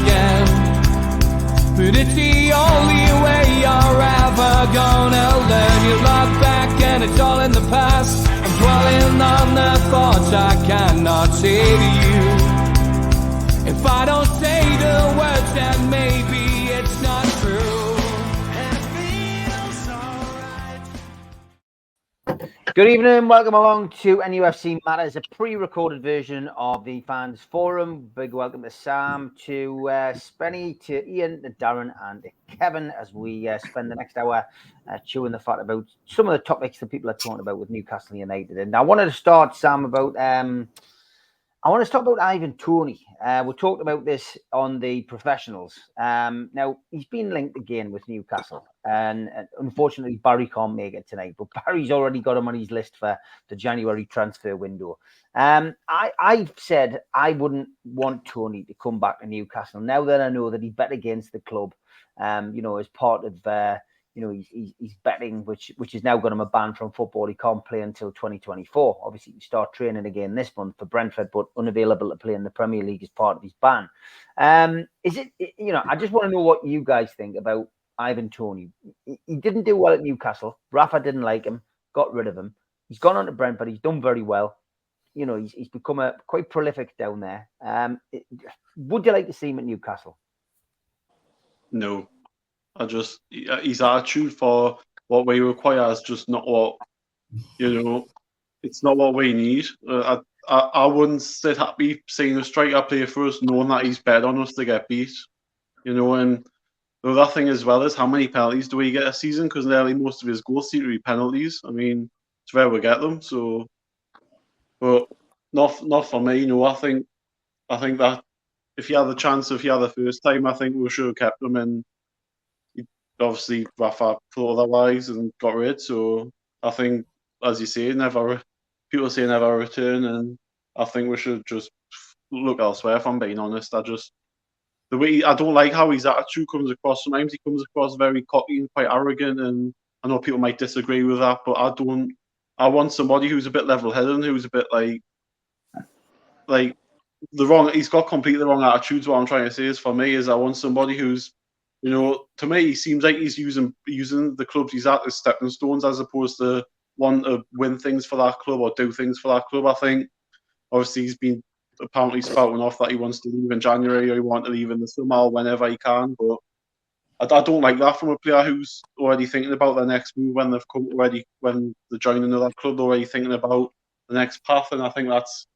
again. But it's the only way you're ever gonna learn. You look back and it's all in the past. I'm dwelling on the thoughts I cannot say to you. If I don't say the words, then maybe it's not true. And it feels alright. Good evening, welcome along to NUFC Matters, a pre-recorded version of the Fans Forum. Big welcome to Sam, to Spenny, to Ian, to Darren and to Kevin as we spend the next hour chewing the fat about some of the topics that people are talking about with Newcastle United. And I wanted to start, Sam, about Ivan Toney. We talked about this on the professionals. Now, he's been linked again with Newcastle. And unfortunately, Barry can't make it tonight. But Barry's already got him on his list for the January transfer window. I've said I wouldn't want Toney to come back to Newcastle. Now that I know that he bet against the club, as part of... he's betting, which has now got him a ban from football. He can't play until 2024. Obviously, he start training again this month for Brentford, but unavailable to play in the Premier League as part of his ban. I just want to know what you guys think about Ivan Toney. He didn't do well at Newcastle. Rafa didn't like him, got rid of him. He's gone on to Brentford. He's done very well. He's become quite prolific down there. Would you like to see him at Newcastle? No. His attitude for what we require is just not what, it's not what we need. I wouldn't sit happy seeing a striker play for us knowing that he's bet on us to get beat. And the other thing as well is how many penalties do we get a season? Because nearly most of his goals seem to be penalties. I mean, it's rare we get them. So, but not for me. I think that if he had the chance, if he had the first time, I think we should have kept him in. Obviously, Rafa thought otherwise and got rid. So I think, as you say, people say never return, and I think we should just look elsewhere. If I'm being honest, I don't like how his attitude comes across. Sometimes he comes across very cocky and quite arrogant, and I know people might disagree with that, but I want somebody who's a bit level-headed, who's a bit he's got completely the wrong attitudes. What I'm trying to say is, for me, I want somebody who's, to me, he seems like he's using the clubs he's at as stepping stones as opposed to want to win things for that club or do things for that club. I think, obviously, he's been apparently spouting off that he wants to leave in January or he wants to leave in the summer or whenever he can. But I don't like that from a player who's already thinking about their next move when they've come already, when they join another club, already thinking about the next path. And I think that's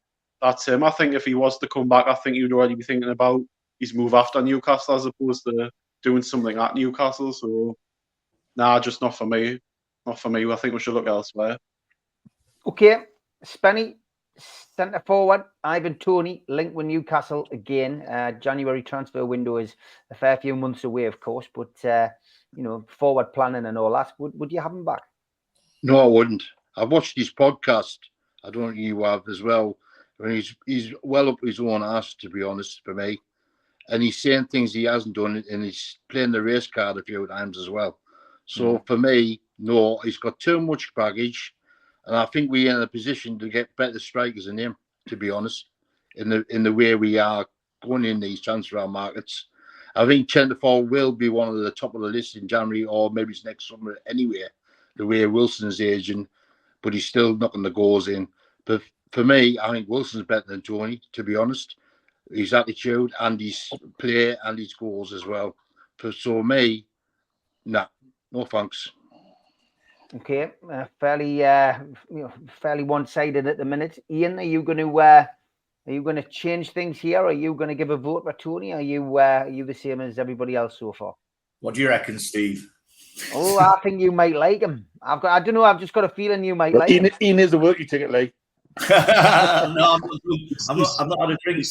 him. I think if he was to come back, I think he would already be thinking about his move after Newcastle as opposed to doing something at Newcastle. So, just not for me. Not for me. I think we should look elsewhere. Okay, Spenny, centre forward, Ivan Toney, linked with Newcastle again. January transfer window is a fair few months away, of course, but forward planning and all that. Would you have him back? No, I wouldn't. I've watched his podcast. I don't think you have as well. I mean, he's well up his own ass, to be honest, for me. And he's saying things he hasn't done, and he's playing the race card a few times as well. So for me, no, he's got too much baggage, and I think we're in a position to get better strikers than him, to be honest, in the way we are going in these transfer markets. I think Centre will be one of the top of the list in January or maybe it's next summer anyway, the way Wilson's aging, but he's still knocking the goals in. But for me, I think Wilson's better than Toney, to be honest. His attitude and his play and his goals as well. So me, no thanks. Okay, fairly one-sided at the minute. Ian, are you going to change things here? Are you going to give a vote for Toney? Are you the same as everybody else so far? What do you reckon, Steve? Oh, I think you might like him. I don't know. I've just got a feeling you might like him. Ian is a worky ticket, like. No, I'm not had a drink tonight. He's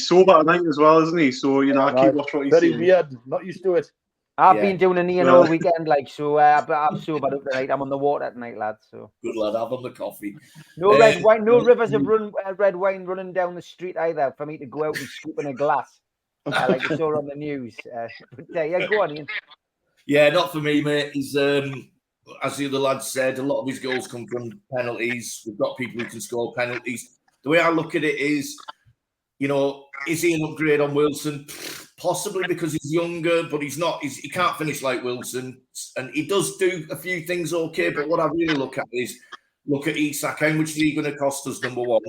sober tonight as well, isn't he? So I keep watching what he's very saying. weird. Not used to it. I've been doing an Ian all weekend, but I'm sober up tonight. I'm on the water tonight, lads. So good lad. Have on the coffee. No red wine. No rivers of red wine running down the street either for me to go out and scoop in a glass, like you saw on the news. But go on, Ian. Yeah, not for me, mate. He's as the other lads said, a lot of his goals come from penalties. We've got people who can score penalties. The way I look at it is, is he an upgrade on Wilson? Possibly, because he's younger, but he's not. He can't finish like Wilson, and he does do a few things okay. But what I really look at Isak. How much is he going to cost us? Number one,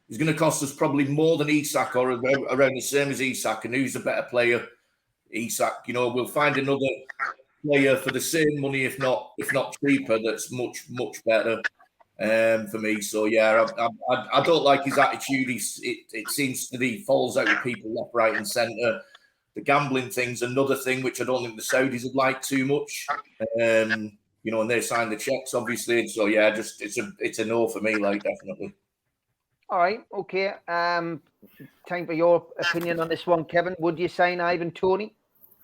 he's going to cost us probably more than Isak, or around the same as Isak. And who's a better player? Isak. We'll find another player for the same money, if not cheaper. That's much better for me. So yeah, I don't like his attitude. It seems that he falls out with people left, right, and centre. The gambling thing's another thing which I don't think the Saudis would like too much. And they signed the checks, obviously. So yeah, it's a no for me, like, definitely. All right, okay. Time for your opinion on this one, Kevin. Would you sign Ivan Toney?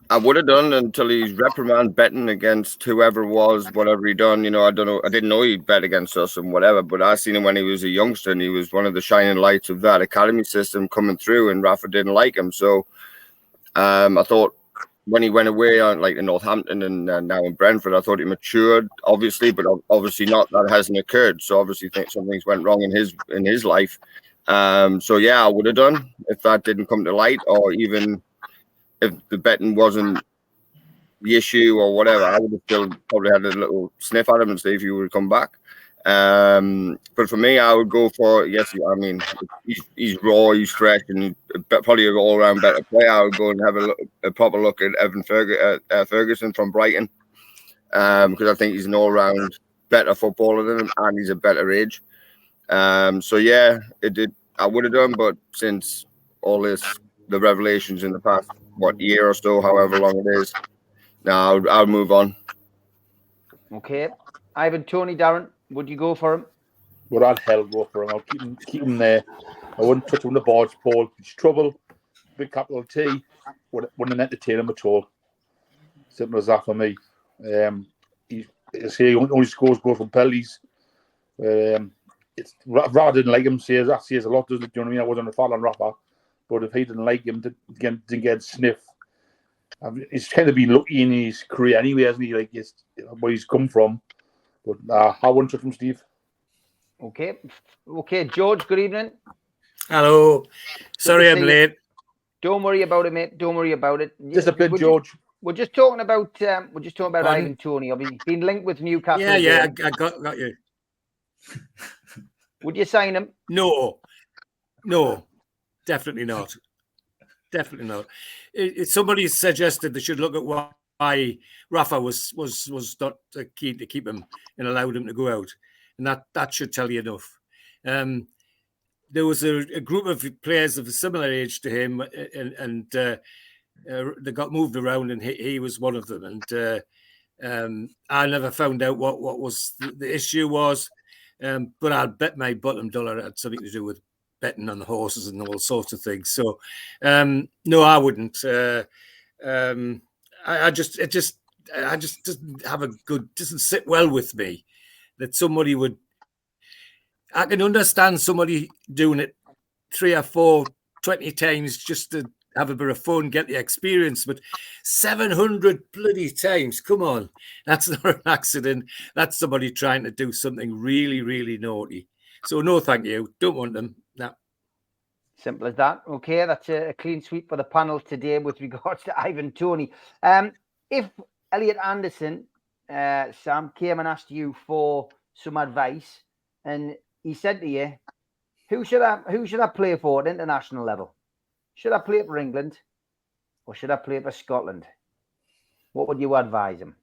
I would have done until he's reprimand betting against whoever was, whatever he done. I don't know. I didn't know he'd bet against us and whatever, but I seen him when he was a youngster, and he was one of the shining lights of that academy system coming through, and Rafa didn't like him. So I thought when he went away on like in Northampton and now in Brentford, I thought he matured, obviously, but obviously not. That hasn't occurred. So obviously think something's went wrong in his life. So yeah, I would have done if that didn't come to light, or even if the betting wasn't the issue or whatever, I would have still probably had a little sniff at him and see if he would come back. But for me, I would go for, yes, I mean, he's raw, he's fresh, and probably an all-round better player. I would go and have a proper look at Evan Ferguson from Brighton, because I think he's an all-round better footballer than him, and he's a better age. So yeah, I would have done, but since all the revelations in the past, year or so, however long it is, now I'll move on. Okay. Ivan Toney, Darren, would you go for him? Well, I'd hell go for him. I'll keep him there. I wouldn't touch him on the boards, Paul. It's trouble. Big capital T. Wouldn't entertain him at all. Simple as that for me. He only scores goals from penalties. It's rather didn't like him. Says a lot, doesn't it? Do you know what I mean? I wasn't a fan on Rafa. But if he didn't like him, didn't get sniff, he's kind of been lucky in his career anyway, hasn't he? Like, where he's come from. But I wouldn't touch him, Steve. Okay, George. Good evening. Hello. Sorry, I'm late. Don't worry about it, mate. Don't worry about it. Discipline, George. We're just talking about Ivan Toney. He's been linked with Newcastle. Yeah, I got you. Would you sign him? No. Definitely not. Definitely not. Somebody suggested they should look at why Rafa was not keen to keep him and allowed him to go out, and that should tell you enough. There was a group of players of a similar age to him, and they got moved around, and he was one of them. And I never found out what was the issue was, but I'll bet my bottom dollar it had something to do with betting on the horses and all sorts of things. So, no, I wouldn't. I just doesn't have a good, doesn't sit well with me that somebody would. I can understand somebody doing it 3 or 4, 20 times just to have a bit of fun, get the experience, but 700 bloody times, come on, that's not an accident. That's somebody trying to do something really, really naughty. So no, thank you. Don't want them. No. Simple as that. Okay, that's a clean sweep for the panel today with regards to Ivan Toney. If Elliot Anderson, Sam, came and asked you for some advice, and he said to you, who should I play for at international level? Should I play for England or should I play for Scotland? What would you advise him?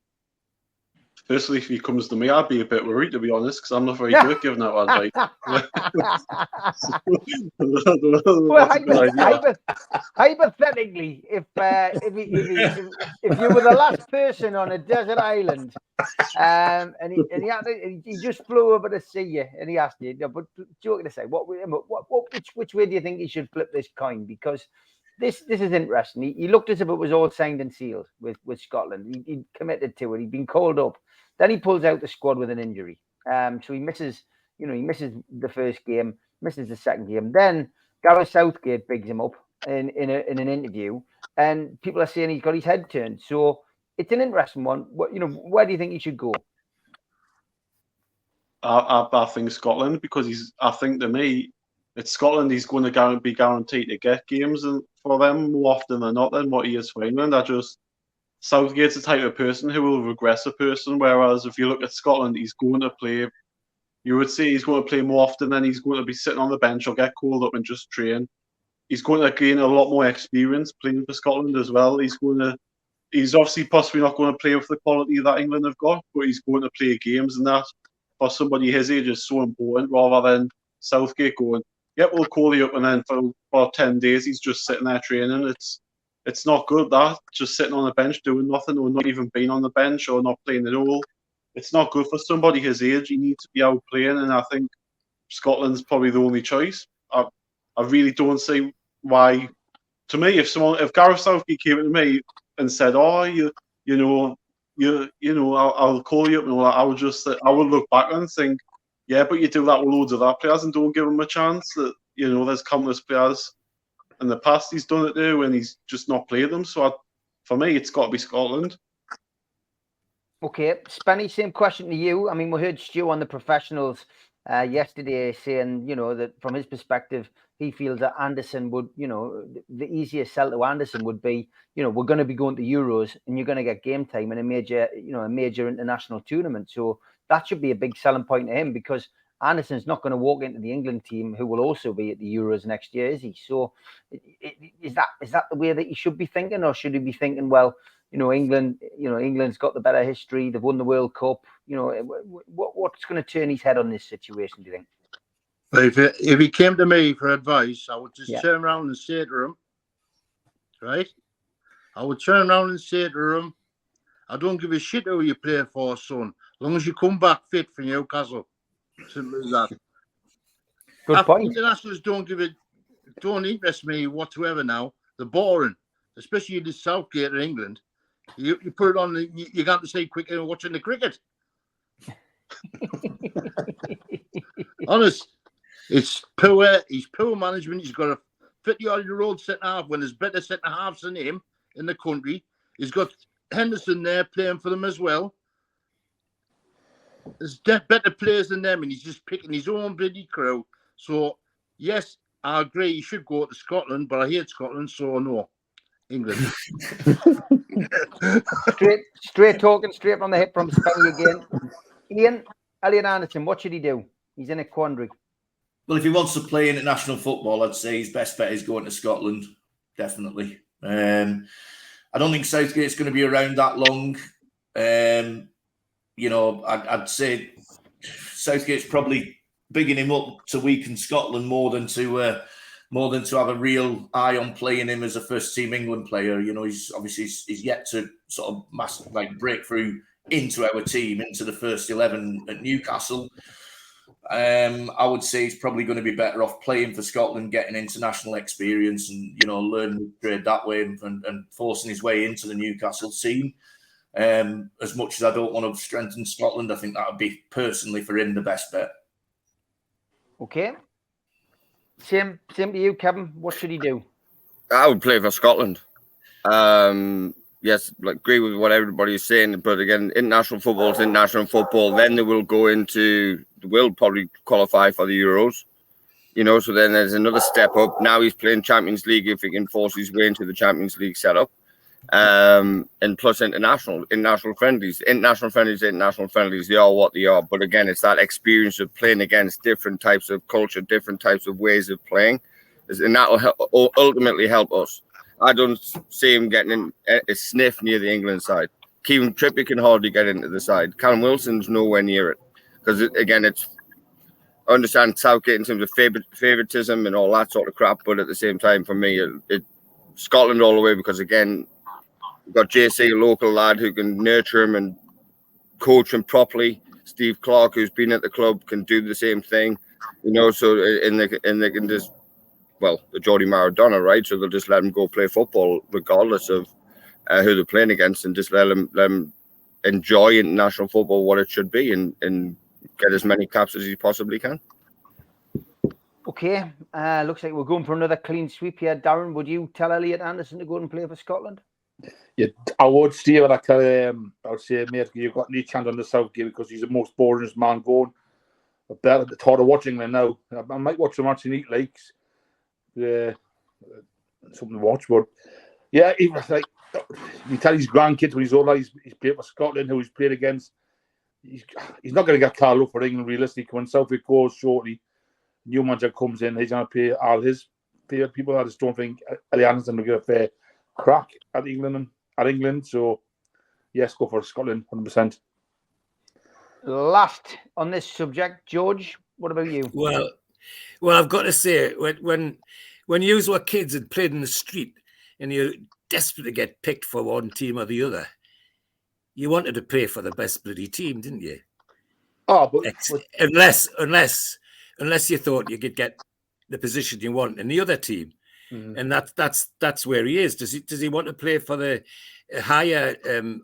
Firstly, if he comes to me, I'd be a bit worried, to be honest, because I'm not very good at giving out advice. Well, hypothetically, if you were the last person on a desert island, and he just flew over to see you, and he asked you, but joking aside, which way do you think he should flip this coin? Because this is interesting. He looked as if it was all signed and sealed with Scotland. He committed to it. He'd been called up. Then he pulls out the squad with an injury. So he misses the first game, misses the second game. Then Gareth Southgate bigs him up in an interview, and people are saying he's got his head turned. So it's an interesting one. Where do you think he should go? I think Scotland, because I think to me, it's Scotland. He's going to be guaranteed to get games for them more often than not than what he is for England. Southgate's the type of person who will regress a person, whereas if you look at Scotland, he's going to play. You would say he's going to play more often than he's going to be sitting on the bench or get called up and just train. He's going to gain a lot more experience playing for Scotland as well. He's obviously possibly not going to play with the quality that England have got, but he's going to play games, and that for somebody his age is so important, rather than Southgate going, yep, we'll call you up, and then for 10 days he's just sitting there training. It's not good, that, just sitting on the bench doing nothing, or not even being on the bench, or not playing at all. It's not good for somebody his age. He needs to be out playing, and I think Scotland's probably the only choice. I really don't see why. To me, if Gareth Southgate came to me and said, "Oh, I'll call you up," and all that, I would look back and think, yeah, but you do that with loads of other players and don't give them a chance. That there's countless players in the past he's done it to, and he's just not played them. So for me, it's got to be Scotland. Okay, Spenny, same question to you. I mean, we heard Stu on the professionals yesterday saying, that from his perspective, he feels that Anderson would, the easiest sell to Anderson would be, we're going to be going to Euros and you're going to get game time in a major international tournament. So that should be a big selling point to him, because Anderson's not going to walk into the England team, who will also be at the Euros next year, is he? So is that the way that he should be thinking, or should he be thinking, well, England's got the better history, they've won the World Cup, what's going to turn his head on this situation, do you think? If he came to me for advice, I would just turn around and say to him, right? I would turn around and say to him, I don't give a shit who you play for, son, as long as you come back fit for Newcastle. Simple as that. Good point. Internationals don't interest me whatsoever now. They're boring, especially the Southgate of England. You put it on, you got to stay quick and watching the cricket. Honest, it's poor. He's poor management. He's got a 50-year-old centre-half when there's better centre-halves than him in the country. He's got Henderson there playing for them as well. There's better players than them, and he's just picking his own bloody crew. So, yes, I agree he should go to Scotland, but I hate Scotland, so no. England. straight talking, straight from the hip from Spenny again. Ian, Elliot Anderson, what should he do? He's in a quandary. Well, if he wants to play international football, I'd say his best bet is going to Scotland, definitely. I don't think Southgate's going to be around that long. I'd say Southgate's probably bigging him up to weaken Scotland more than to have a real eye on playing him as a first-team England player. He's yet to sort of break through into our team, into the first 11 at Newcastle. I would say he's probably going to be better off playing for Scotland, getting international experience, and learning the trade that way, and forcing his way into the Newcastle scene. As much as I don't want to strengthen Scotland, I think that would be personally for him the best bet. Okay. Same to you, Kevin. What should he do? I would play for Scotland. Yes, agree with what everybody's saying, but again, international football is international football. Then they will probably qualify for the Euros. So then there's another step up. Now he's playing Champions League if he can force his way into the Champions League setup. And plus international friendlies. International friendlies, they are what they are. But again, it's that experience of playing against different types of culture, different types of ways of playing. And that will ultimately help us. I don't see him getting a sniff near the England side. Kieran Trippier can hardly get into the side. Callum Wilson's nowhere near it. Because, I understand Southgate in terms of favouritism and all that sort of crap, but at the same time, for me, Scotland all the way, because, again, we've got JC, a local lad who can nurture him and coach him properly. Steve Clark, who's been at the club, can do the same thing. So they can just, the Geordie Maradona, right? So they'll just let him go play football regardless of who they're playing against, and just let him enjoy international football, what it should be, and get as many caps as he possibly can. Okay. Looks like we're going for another clean sweep here. Darren, would you tell Elliot Anderson to go and play for Scotland? Yeah, I would, Steve. I would say, mate, you've got any chance on the Southgate because he's the most boringest man going. But I thought of watching England now. I might watch the match in Eat Lakes. Something to watch, but yeah, he was like, you tell his grandkids when he's older, he's played for Scotland, who he's played against. He's not going to get called up for England realistically. When Southwick goes shortly, new manager comes in, he's going to pay all his people. I just don't think Ellie Anderson will get a fair crack at England. So yes, go for Scotland, 100%. Last on this subject, George, what about you? Well, I've got to say, when you were kids and played in the street and you're desperate to get picked for one team or the other, you wanted to play for the best bloody team, didn't you? Oh, but unless you thought you could get the position you want in the other team, and that's where he is. Does he want to play for the higher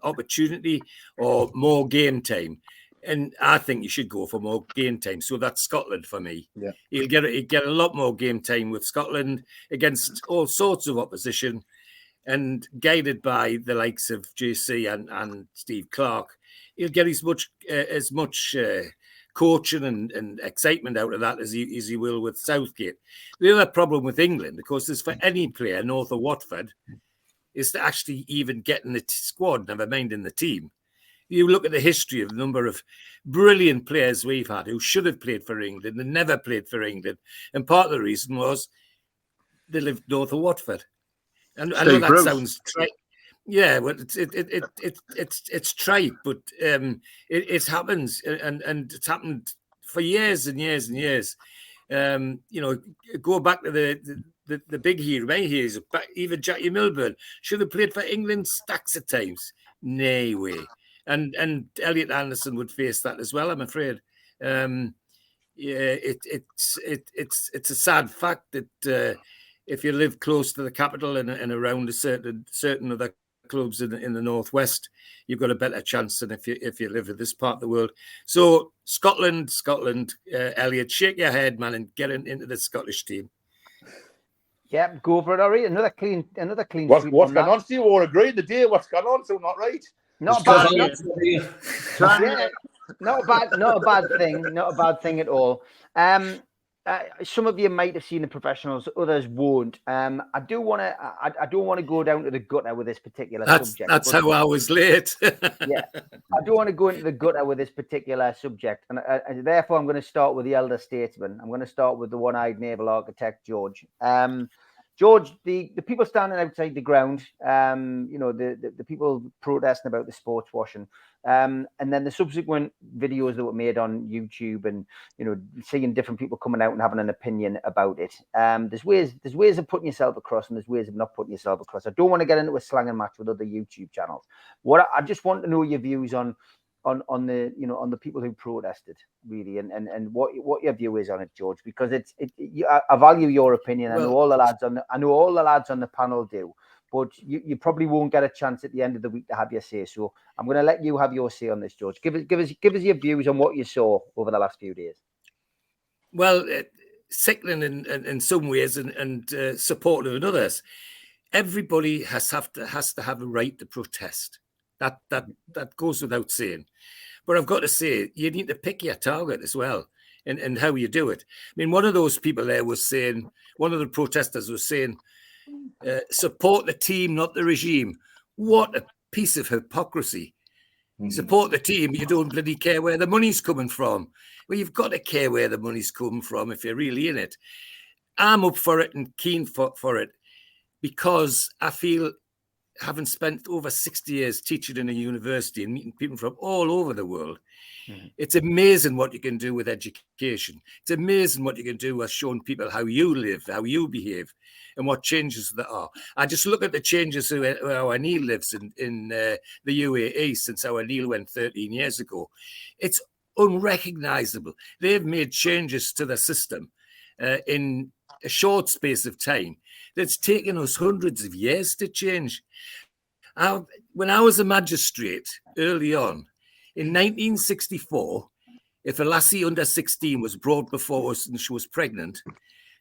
opportunity or more game time? And I think you should go for more game time. So that's Scotland for me. Yeah, he'll get a lot more game time with Scotland against all sorts of opposition, and guided by the likes of JC and Steve Clark, he'll get as much coaching and excitement out of that as he will with Southgate. The other problem with England, of course, is for any player north of Watford, is to actually even get in the squad, never mind in the team. You look at the history of the number of brilliant players we've had who should have played for England and never played for England. And part of the reason was they lived north of Watford. And I know that sounds trite. Yeah, well, it's trite, but it happens, and it's happened for years and years and years. Go back to the big hero, my heroes, even Jackie Milburn should have played for England stacks of times. Nay way. And Elliot Anderson would face that as well, I'm afraid. It's a sad fact that if you live close to the capital and around a certain other clubs in the northwest, you've got a better chance than if you live in this part of the world. So Scotland, Elliot, shake your head, man, and get into the Scottish team. Yeah, go for it, Ori. Another clean. What's going on, Steve? We're agreeing today. What's going on? So not right. Not bad. Not a bad thing. Not a bad thing at all. Some of you might have seen the professionals, others won't. I don't want to go down to the gutter with this particular subject. That's how I was late. Yeah, I don't want to go into the gutter with this particular subject, and therefore I'm going to start with the elder statesman. I'm going to start with the one-eyed naval architect, George. George, the people standing outside the ground, the people protesting about the sports washing, and then the subsequent videos that were made on YouTube, and seeing different people coming out and having an opinion about it. There's ways of putting yourself across, and there's ways of not putting yourself across. I don't want to get into a slanging match with other YouTube channels. I just want to know your views on the people who protested, really, and what your view is on it, George, because I value your opinion. I know all the lads on the panel do, but you probably won't get a chance at the end of the week to have your say. So I'm going to let you have your say on this, George. Give us your views on what you saw over the last few days. Well, sickening in some ways and supportive in others. Everybody has to have a right to protest. That goes without saying. But I've got to say, you need to pick your target as well, and how you do it. I mean, one of those people there was saying, one of the protesters was saying, support the team, not the regime. What a piece of hypocrisy. Support the team, you don't bloody care where the money's coming from. Well, you've got to care where the money's coming from if you're really in it. I'm up for it and keen for it, because I feel, having spent over 60 years teaching in a university and meeting people from all over the world, it's amazing what you can do with education. It's amazing what you can do with showing people how you live, how you behave, and what changes there are. I just look at the changes where our Neil lives in the UAE since our Neil went 13 years ago. It's unrecognisable. They've made changes to the system in a short space of time that's taken us hundreds of years to change. When I was a magistrate early on, in 1964, if a lassie under 16 was brought before us and she was pregnant,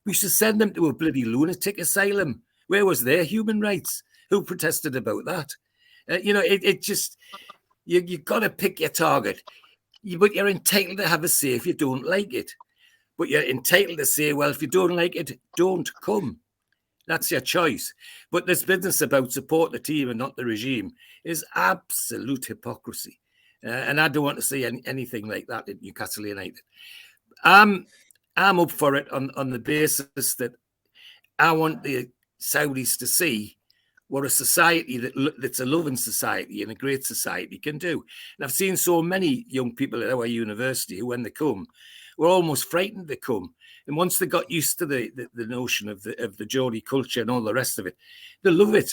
we used to send them to a bloody lunatic asylum. Where was their human rights? Who protested about that? You've got to pick your target. But you're entitled to have a say if you don't like it. But you're entitled to say, well, if you don't like it, don't come. That's your choice. But this business about support the team and not the regime is absolute hypocrisy. And I don't want to see anything like that at Newcastle United. I'm up for it on the basis that I want the Saudis to see what a society that's a loving society and a great society can do. And I've seen so many young people at our university who, when they come, were almost frightened to come. And once they got used to the notion of the Geordie culture and all the rest of it, they love it.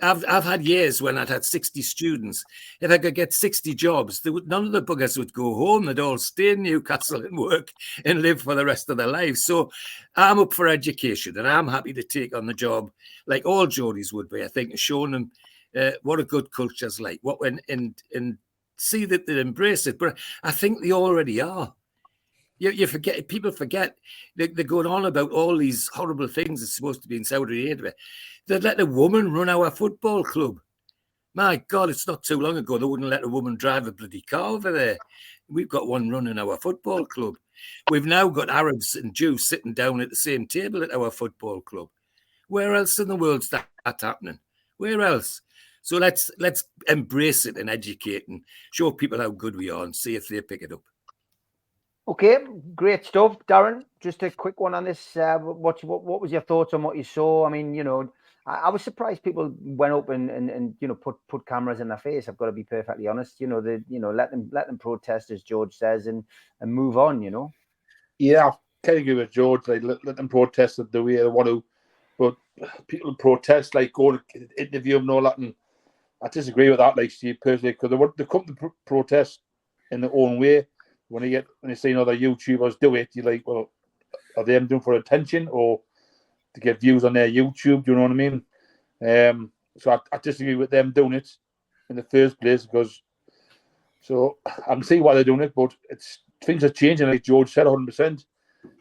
I've had years when I'd had 60 students. If I could get 60 jobs, none of the buggers would go home. They'd all stay in Newcastle and work and live for the rest of their lives. So I'm up for education, and I'm happy to take on the job like all Geordies would be, I think, showing them what a good culture's like, and see that they embrace it. But I think they already are. You forget, people forget, they're going on about all these horrible things that's supposed to be in Saudi Arabia. They'd let a woman run our football club. My God, it's not too long ago they wouldn't let a woman drive a bloody car over there. We've got one running our football club. We've now got Arabs and Jews sitting down at the same table at our football club. Where else in the world's that happening? Where else? So let's embrace it and educate and show people how good we are and see if they pick it up. Okay, great stuff, Darren. Just a quick one on this. What was your thoughts on what you saw? I mean, I was surprised people went up and put cameras in their face. I've got to be perfectly honest. Let them protest, as George says, and move on. Yeah, I kind of agree with George. Like, let them protest the way they want to, but people protest, like, go to interview them and all that. And I disagree with that, like, Steve, personally, because they come to protest in their own way. When you see other YouTubers do it, you're like, well, are they doing for attention or to get views on their YouTube? Do you know what I mean? So I disagree with them doing it in the first place, because so I can see why they're doing it, but things are changing, like George said, 100%.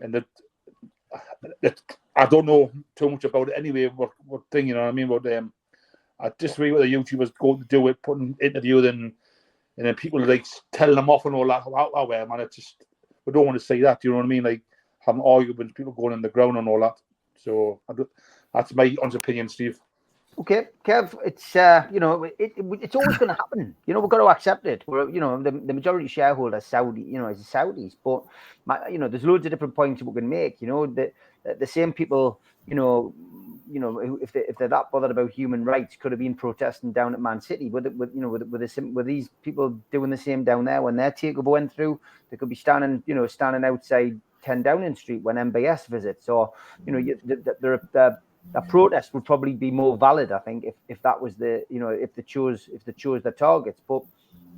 And that I don't know too much about it anyway. What thing, you know what I mean? But I disagree with the YouTubers going to do it, putting interview them. And then people like telling them off and all that. Man, it's just, we don't want to see that. Do you know what I mean? Like having arguments, people going on the ground and all that. So that's my honest opinion, Steve. Okay, Kev, it's it's always going to happen. We've got to accept it. We're the majority shareholders Saudi, is Saudis, but there's loads of different points we can make. The same people, if they're that bothered about human rights, could have been protesting down at Man City. With these people doing the same down there when their takeover went through, they could be standing outside 10 Downing Street when MBS visits. So the protest would probably be more valid, I think, if that was if they chose the targets. But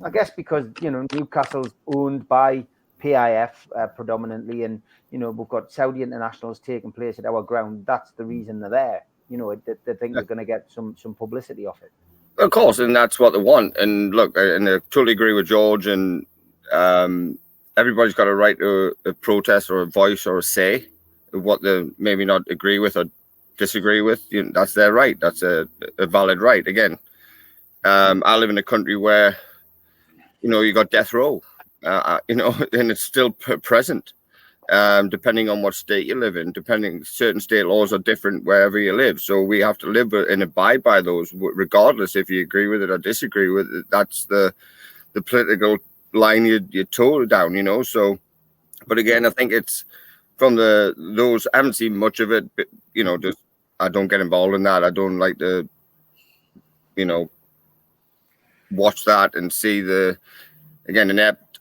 I guess because Newcastle's owned by PIF predominantly, and we've got Saudi internationals taking place at our ground. That's the reason they're there. They think they're going to get some publicity off it. Of course, and that's what they want. And look, and I totally agree with George. And everybody's got a right to a protest or a voice or a say of what they maybe not agree with or disagree with. That's their right. That's a valid right. Again, I live in a country where you got death row. And it's still present, depending on what state you live in. Certain state laws are different wherever you live. So we have to live and abide by those, regardless if you agree with it or disagree with it. That's the political line you tore down, So, but again, I think it's from those. I haven't seen much of it, but just I don't get involved in that. I don't like to, watch that and see the inept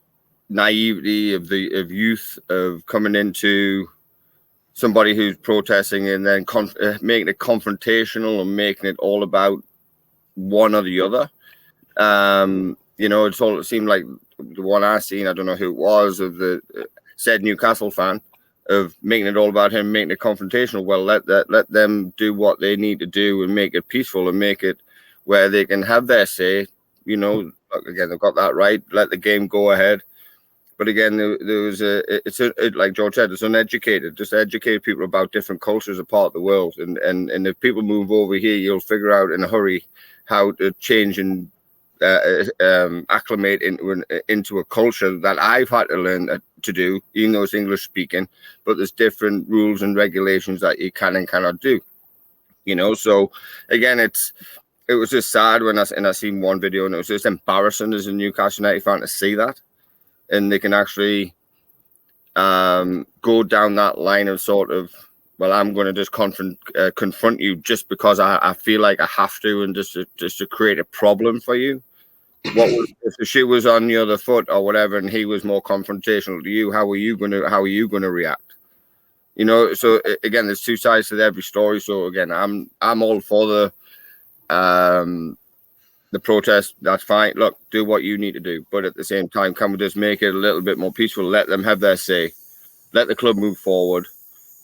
naivety of youth of coming into somebody who's protesting and then making it confrontational and making it all about one or the other. It seemed like the one I seen, I don't know who it was, of the said Newcastle fan, of making it all about him, making it confrontational. Well, let them do what they need to do and make it peaceful and make it where they can have their say. Again, they've got that right. Let the game go ahead. But again, there was like George said, it's uneducated. Just educate people about different cultures apart the world. And if people move over here, you'll figure out in a hurry how to change and acclimate into a culture that I've had to learn to do, even though it's English speaking, but there's different rules and regulations that you can and cannot do, you know. So again, it was just sad when I seen one video, and it was just embarrassing as a Newcastle United fan to see that, and they can actually go down that line of sort of, well, I'm going to just confront you just because I feel like I have to, and just to create a problem for you. If the shoe was on the other foot or whatever, and he was more confrontational to you? How are you going to react? You know. So again, there's two sides to every story. So again, I'm all for the protest. That's fine. Look, do what you need to do, but at the same time, can we just make it a little bit more peaceful? Let them have their say. Let the club move forward,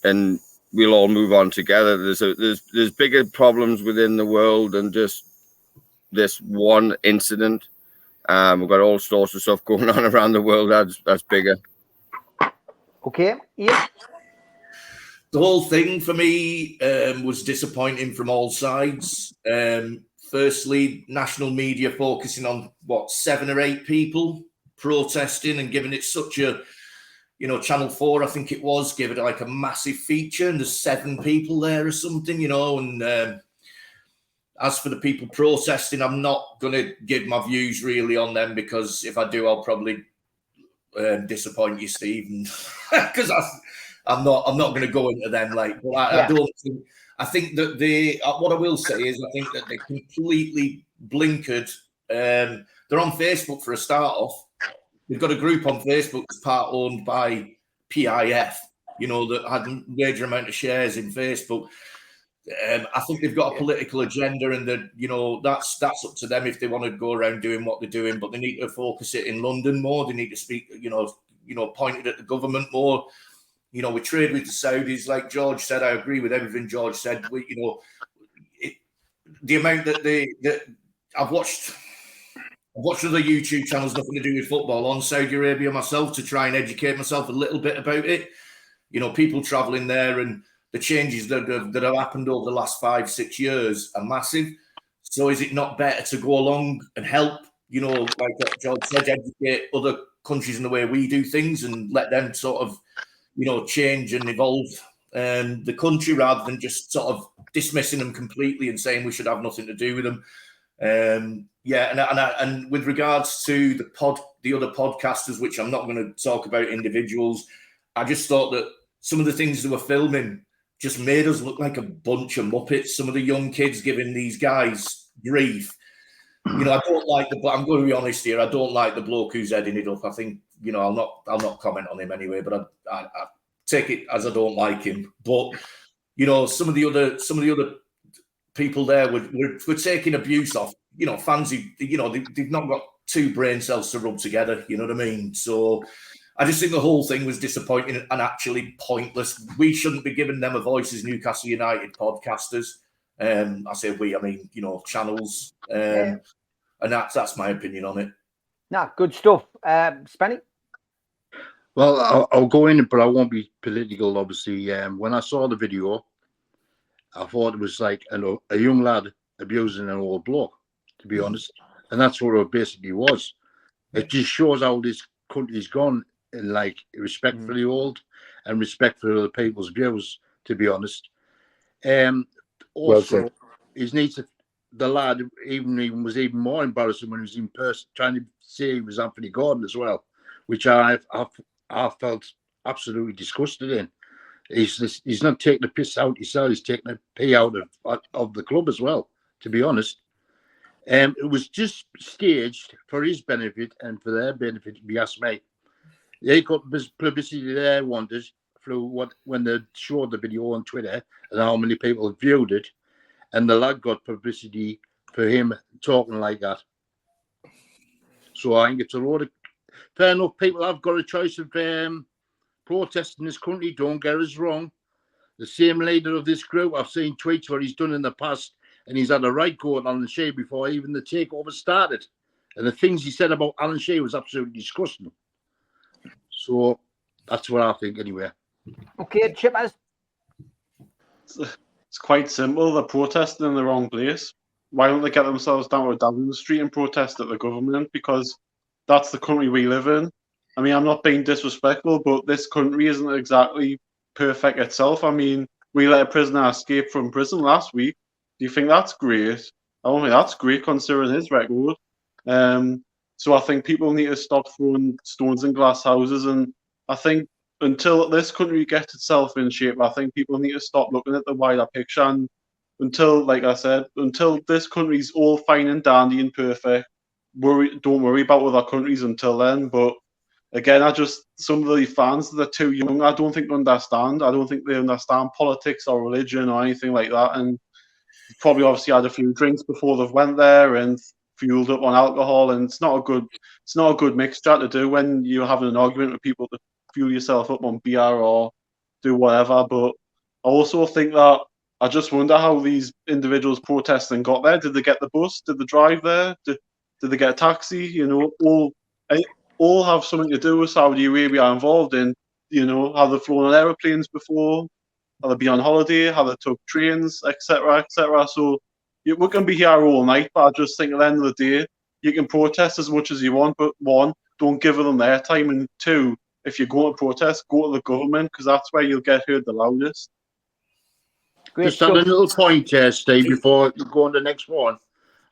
and we'll all move on together. There's bigger problems within the world than just this one incident. We've got all sorts of stuff going on around the world that's bigger. Okay, yeah. The whole thing for me was disappointing from all sides. Firstly, national media focusing on 7 or 8 people protesting and giving it such a, you know, Channel 4, I think it was, give it like a massive feature, and there's 7 people there or something, you know. And as for the people protesting, I'm not going to give my views really on them, because if I do, I'll probably disappoint you, Stephen, because I'm not going to go into them. Like, but I don't think. I think that what I will say is, I think that they completely blinkered. They're on Facebook for a start off. They've got a group on Facebook that's part owned by PIF, you know, that had a major amount of shares in Facebook. I think they've got a political agenda, and that, you know, that's up to them if they want to go around doing what they're doing. But they need to focus it in London more. They need to speak, you know, point it at the government more. You know, we trade with the Saudis, like George said. I agree with everything George said. The amount that I've watched other YouTube channels, nothing to do with football, on Saudi Arabia myself, to try and educate myself a little bit about it. You know, people traveling there, and the changes that have happened over the last 5-6 years are massive. So is it not better to go along and help, you know, like what George said, educate other countries in the way we do things, and let them sort of, you know, change and evolve the country, rather than just sort of dismissing them completely and saying we should have nothing to do with them. And with regards to the other podcasters, which I'm not going to talk about individuals, I just thought that some of the things they were filming just made us look like a bunch of muppets. Some of the young kids giving these guys grief. You know, I don't like I'm going to be honest here. I don't like the bloke who's heading it up. I think, you know, I'll not comment on him anyway. But I take it as I don't like him. But, you know, some of the other people there were taking abuse off, you know, fans who, you know, they've not got 2 brain cells to rub together. You know what I mean? So I just think the whole thing was disappointing and actually pointless. We shouldn't be giving them a voice as Newcastle United podcasters. I say we, I mean, you know, channels. And that's my opinion on it. Nah, good stuff. Spenny? Well, I'll go in, but I won't be political, obviously. When I saw the video, I thought it was like a young lad abusing an old bloke, to be honest. And that's what it basically was. It just shows how this country's gone, in like respect for the old and respect for other people's views, to be honest. Also, the lad was even more embarrassing when he was in person trying to say he was Anthony Gordon as well, which I felt absolutely disgusted in. He's not taking the piss out himself, he's taking a pee out of the club as well, to be honest. It was just staged for his benefit and for their benefit, if you ask me. They got publicity they wanted through when they showed the video on Twitter and how many people viewed it, and the lad got publicity for him talking like that. So I think it's a lot of fair enough. People have got a choice of protesting this country. Don't get us wrong. The same leader of this group, I've seen tweets what he's done in the past, and he's had a right go at Alan Shea before even the takeover started. And the things he said about Alan Shea was absolutely disgusting. So that's what I think anyway. Okay, Chippers. It's quite simple. They're protesting in the wrong place. why don't they get themselves down to Downing Street and protest at the government? Because that's the country we live in. I mean, I'm not being disrespectful, but this country isn't exactly perfect itself. I mean, we let a prisoner escape from prison last week. Do you think that's great? I don't think that's great considering his record. So I think people need to stop throwing stones in glass houses. And I think until this country gets itself in shape, I think people need to stop looking at the wider picture. And until, like I said, until this country's all fine and dandy and perfect, don't worry about other countries until then. But again, some of the fans that are too young, I don't think understand. I don't think they understand politics or religion or anything like that. And probably obviously had a few drinks before they've went there and fueled up on alcohol. And it's not a good mixture to do when you're having an argument with people to fuel yourself up on beer or do whatever. But I also think that I just wonder how these individuals protesting got there. Did they get the bus? Did they drive there? Did they get a taxi? You know, all have something to do with Saudi Arabia involved in, you know, have they flown on aeroplanes before? Have they been on holiday? Have they took trains, etc., etc.? So we can be here all night, but I just think at the end of the day, you can protest as much as you want, but one, don't give them their time, and two, if you're going to protest, go to the government, because that's where you'll get heard the loudest. Just on a little point, Steve, before you go on the next one.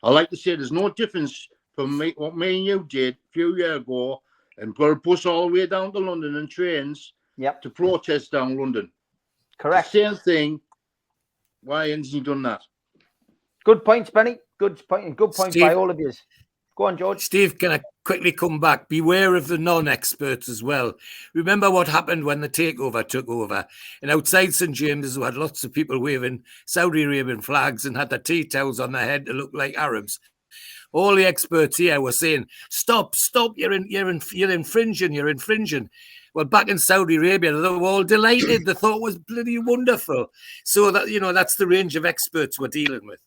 I like to say there's no difference from what me and you did a few years ago and got a bus all the way down to London and trains to protest down London. Correct. The same thing. Why hasn't he done that? Good points, Benny. Good point. Good point Steve, by all of you. Go on, George. Steve, can I quickly come back? Beware of the non-experts as well. Remember what happened when the takeover took over. And outside St. James's, we had lots of people waving Saudi Arabian flags and had their tea towels on their head to look like Arabs. All the experts here were saying, stop, you're infringing. Well, back in Saudi Arabia, they were all delighted. They thought it was bloody wonderful. So that, you know, that's the range of experts we're dealing with.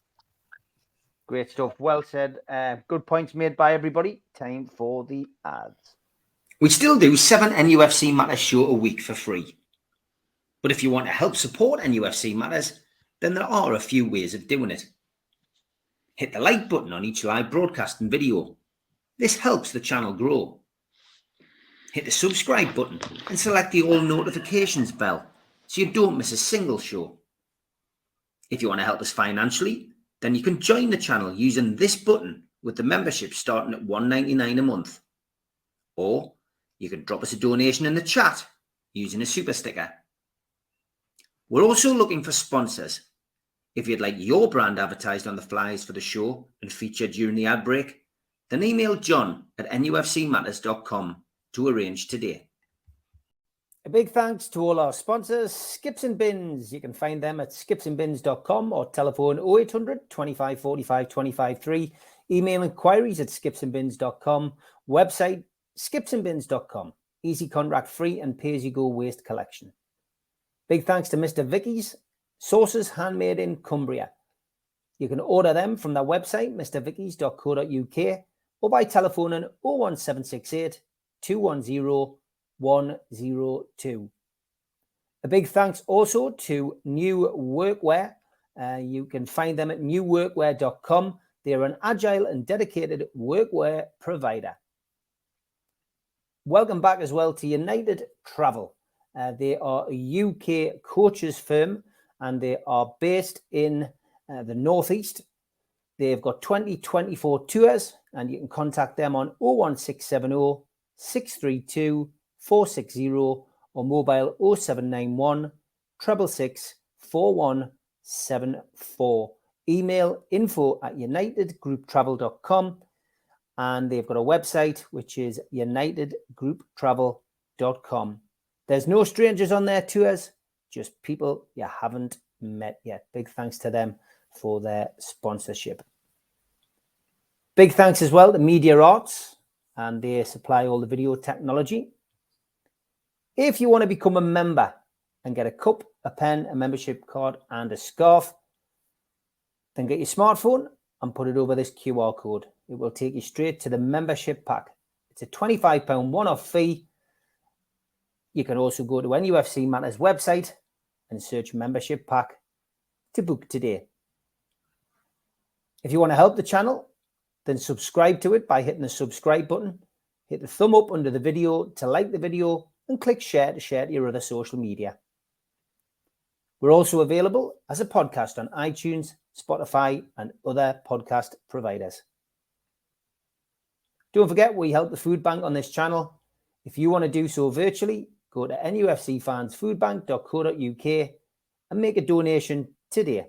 Great stuff. Well said. Good points made by everybody. Time for the ads. We still do 7 NUFC Matters show a week for free. But if you want to help support NUFC Matters, then there are a few ways of doing it. Hit the like button on each live broadcast and video. This helps the channel grow. Hit the subscribe button and select the all notifications bell so you don't miss a single show. If you want to help us financially, then you can join the channel using this button with the membership starting at $1.99 a month. Or you can drop us a donation in the chat using a super sticker. We're also looking for sponsors. If you'd like your brand advertised on the flyers for the show and featured during the ad break, then email John at nufcmatters.com to arrange today. A big thanks to all our sponsors, Skips and Bins. You can find them at skipsandbins.com or telephone 0800 25 45 25 3. Email inquiries at skipsandbins.com. Website skipsandbins.com. Easy contract free and pay-as-you-go waste collection. Big thanks to Mr. Vicky's sauces handmade in Cumbria. You can order them from their website, mrvickys.co.uk, or by telephoning 01768 210 102. A big thanks also to New Workwear. You can find them at newworkwear.com. They're an agile and dedicated workwear provider. Welcome back as well to United Travel. They are a UK coaches firm and they are based in the Northeast. They've got 2024 tours and you can contact them on 01670 632 460 or mobile 0791 666 4174. Email info@unitedgrouptravel.com and they've got a website which is unitedgrouptravel.com. There's no strangers on their tours, just people you haven't met yet. Big thanks to them for their sponsorship. Big thanks as well to Media Arts, and they supply all the video technology. If you want to become a member and get a cup, a pen, a membership card, and a scarf, then get your smartphone and put it over this QR code. It will take you straight to the membership pack. It's a £25 one-off fee. You can also go to NUFC Matters website and search membership pack to book today. If you want to help the channel, then subscribe to it by hitting the subscribe button. Hit the thumb up under the video to like the video and click share to share to your other social media. We're also available as a podcast on iTunes, Spotify, and other podcast providers. Don't forget, we help the food bank on this channel. If you want to do so virtually, go to nufcfansfoodbank.co.uk and make a donation today.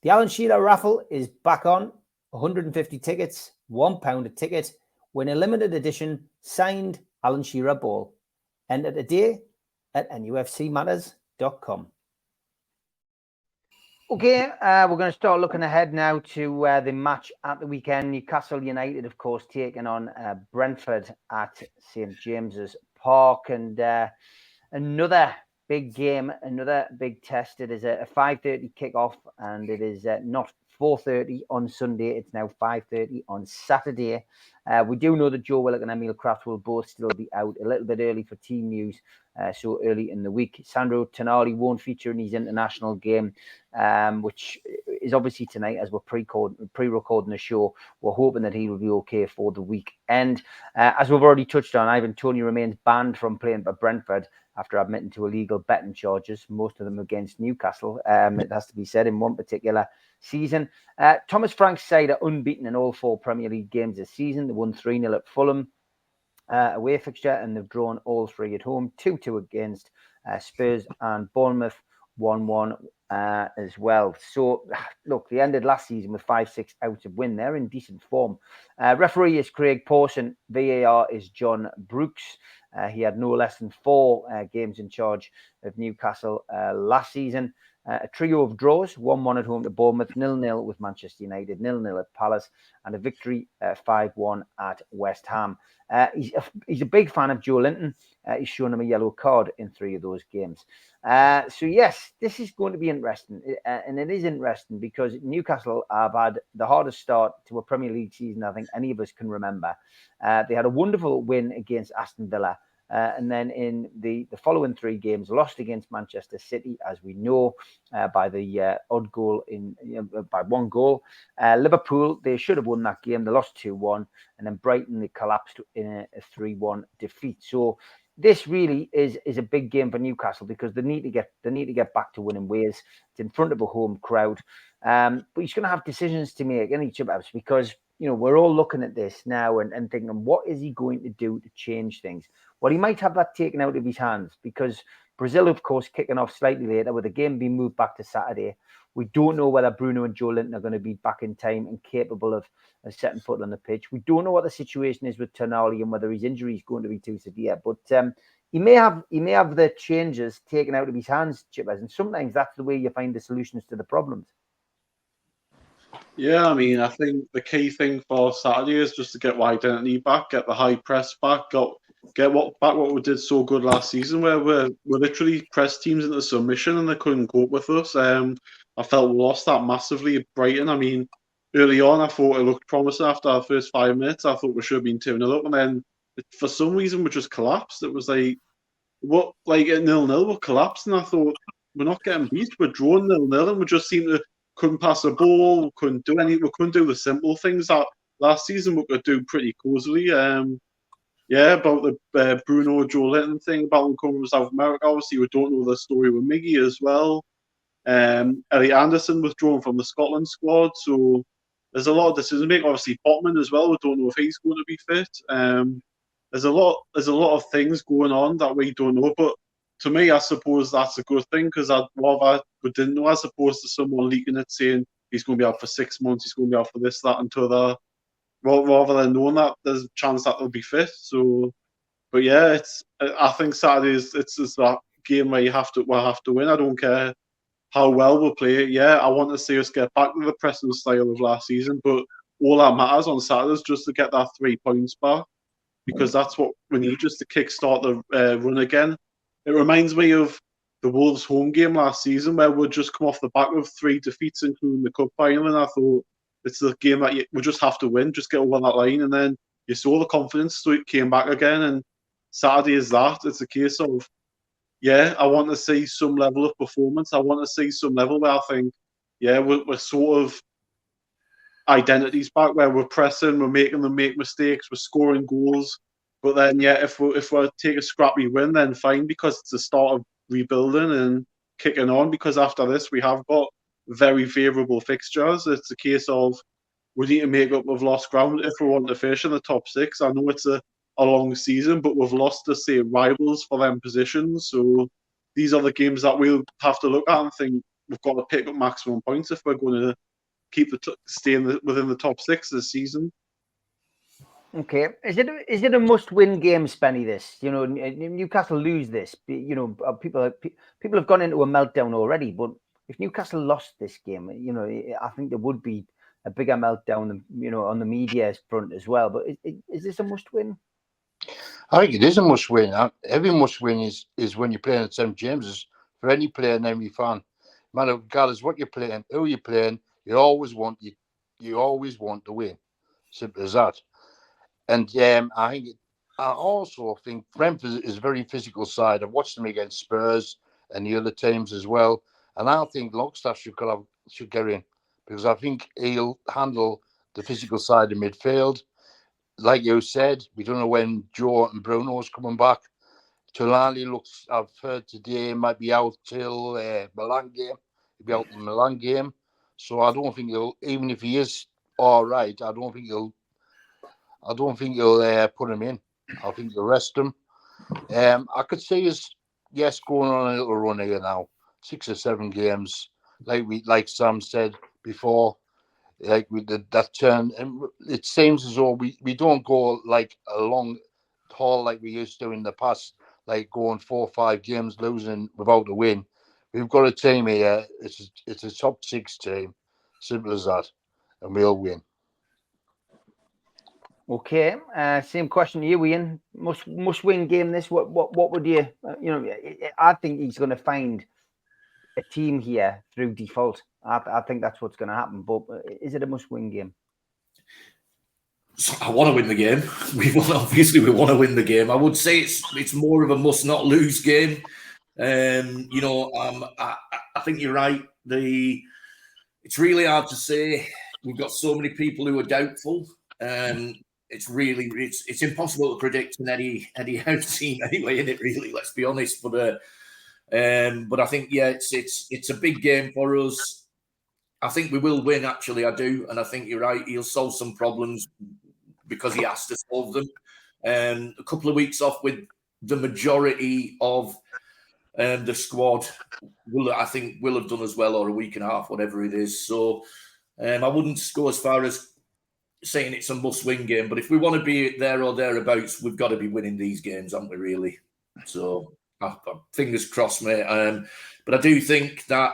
The Alan Shearer raffle is back on. 150 tickets, £1 a ticket, win a limited edition signed Alan Shearer ball. Enter today at nufcmatters.com. Okay, we're going to start looking ahead now to the match at the weekend. Newcastle United, of course, taking on Brentford at St James's Park. And another big game, another big test. It is a 5:30 kickoff, and it is not 4:30 on Sunday. It's now 5:30 on Saturday. We do know that Joe Willock and Emil Kraft will both still be out a little bit early for team news, so early in the week. Sandro Tonali won't feature in his international game, which is obviously tonight as we're pre-recording the show. We're hoping that he will be okay for the weekend. As we've already touched on, Ivan Toney remains banned from playing for Brentford after admitting to illegal betting charges, most of them against Newcastle. It has to be said, in one particular season. Thomas Frank's side are unbeaten in all 4 Premier League games this season. They won 3-0 at Fulham away fixture, and they've drawn all 3 at home, 2-2 against Spurs, and Bournemouth 1-1 as well. So, look, they ended last season with 5-6 out of win. They're in decent form. Referee is Craig Pawson. VAR is John Brooks. He had no less than 4 games in charge of Newcastle last season. A trio of draws, 1-1 at home to Bournemouth, 0-0 with Manchester United, 0-0 at Palace, and a victory 5-1 at West Ham. He's a big fan of Joe Linton. He's shown him a yellow card in 3 of those games. So, yes, this is going to be interesting. And it is interesting because Newcastle have had the hardest start to a Premier League season I think any of us can remember. They had a wonderful win against Aston Villa. And then in the following 3 games, lost against Manchester City, as we know, by the odd goal by 1 goal. Liverpool, they should have won that game. They lost 2-1, and then Brighton, they collapsed in a 3-1 defeat. So this really is a big game for Newcastle because they need to get back to winning ways. It's in front of a home crowd, but he's going to have decisions to make in each of us because we're all looking at this now and thinking, what is he going to do to change things? Well, he might have that taken out of his hands because Brazil, of course, kicking off slightly later with the game being moved back to Saturday. We don't know whether Bruno and Joe Linton are going to be back in time and capable of setting foot on the pitch. We don't know what the situation is with Tonali and whether his injury is going to be too severe. But he may have the changes taken out of his hands, Chippers, and sometimes that's the way you find the solutions to the problems. Yeah, I mean, I think the key thing for Saturday is just to get identity back, get the high press back, get what we did so good last season, where we literally pressed teams into submission and they couldn't cope with us. I felt we lost that massively at Brighton. I mean, early on, I thought it looked promising after our first 5 minutes. I thought we should have been 2-0 up, and then for some reason we just collapsed. It was like at 0-0 we collapsed, and I thought we're not getting beat. We're drawn 0-0, and we just seemed to couldn't pass a ball. We couldn't do the simple things that last season we could do pretty cosily. About the Bruno Joe Linton thing about him coming from South America. Obviously, we don't know the story with Miggy as well. Elliot Anderson withdrawn from the Scotland squad, so there's a lot of decision making. Obviously, Botman as well. We don't know if he's going to be fit. There's a lot of things going on that we don't know. But to me, I suppose that's a good thing because I'd rather we didn't know as opposed to someone leaking it saying he's going to be out for 6 months, he's going to be out for this, that, and t'other. Rather than knowing that there's a chance that they'll be fit. So, but yeah, I think Saturday is that game where we'll have to win. I don't care how well we'll play. Yeah, I want to see us get back to the pressing style of last season, but all that matters on Saturday is just to get that 3 points back because that's what we need just to kickstart the run again. It reminds me of the Wolves home game last season where we'd just come off the back of 3 defeats, including the cup final, and I thought it's the game that we just have to win, just get over that line, and then you saw the confidence came back again, and Saturday is that. It's a case of, I want to see some level of performance. I want to see some level where I think, we're sort of identities back, where we're pressing, we're making them make mistakes, we're scoring goals. But then, yeah, if we take a scrappy win, then fine, because it's the start of rebuilding and kicking on. Because after this, we have got very favourable fixtures. It's a case of we need to make up with lost ground if we want to finish in the top 6. I know it's a long season, but we've lost to, say, rivals for them positions. So these are the games that we'll have to look at and think we've got to pick up maximum points if we're going to keep staying within the top 6 this season. Okay, is it a must-win game, Spenny? This, Newcastle lose this, people have gone into a meltdown already. But if Newcastle lost this game, I think there would be a bigger meltdown, on the media front as well. But is this a must-win? I think it is a must-win. Every must-win is when you're playing at St James's for any player and every fan. Man, regardless what you're playing, who you're playing, you always want to win. Simple as that. And I also think Brentford is a very physical side. I've watched them against Spurs and the other teams as well. And I think Longstaff should get in, because I think he'll handle the physical side of midfield. Like you said, we don't know when Joe and Bruno's coming back. Tulani looks, I've heard today, might be out till Milan game. He'll be out in the Milan game. So I don't think even if he is all right, I don't think he'll put him in. I think he'll rest him. I could see us, going on a little run here now, 6 or 7 games, like Sam said before, like with that turn. And it seems as though we don't go like a long haul like we used to in the past, like going 4 or 5 games losing without a win. We've got a team here. It's a top 6 team, simple as that, and we'll win. Okay, same question to you, Ian. Must win game. This. What would you? I think he's going to find a team here through default. I think that's what's going to happen. But is it a must win game? I want to win the game. We want to win the game. I would say it's more of a must not lose game. I think you're right. It's really hard to say. We've got so many people who are doubtful. It's impossible to predict an Eddie Howe team anyway, isn't it? Really, let's be honest. But I think it's a big game for us. I think we will win. Actually, I do, and I think you're right. He'll solve some problems because he has to solve them. A couple of weeks off with the majority of the squad will have done as well, or a week and a half, whatever it is. So I wouldn't go as far as saying it's a must-win game, but if we want to be there or thereabouts, we've got to be winning these games, haven't we, really? So, fingers crossed, mate. But I do think that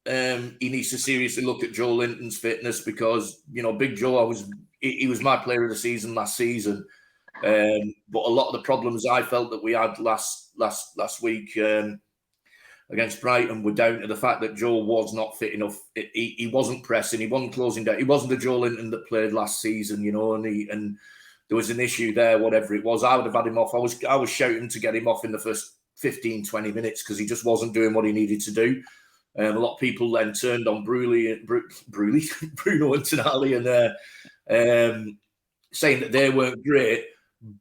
he needs to seriously look at Joe Linton's fitness, because, Big Joe, he was my player of the season last season. But a lot of the problems I felt that we had last week against Brighton were down to the fact that Joe was not fit enough. He wasn't pressing, he wasn't closing down. He wasn't the Joe Linton that played last season, and there was an issue there, whatever it was. I would have had him off. I was shouting to get him off in the first 15, 20 minutes because he just wasn't doing what he needed to do. A lot of people then turned on Bruno and Tonali and saying that they weren't great.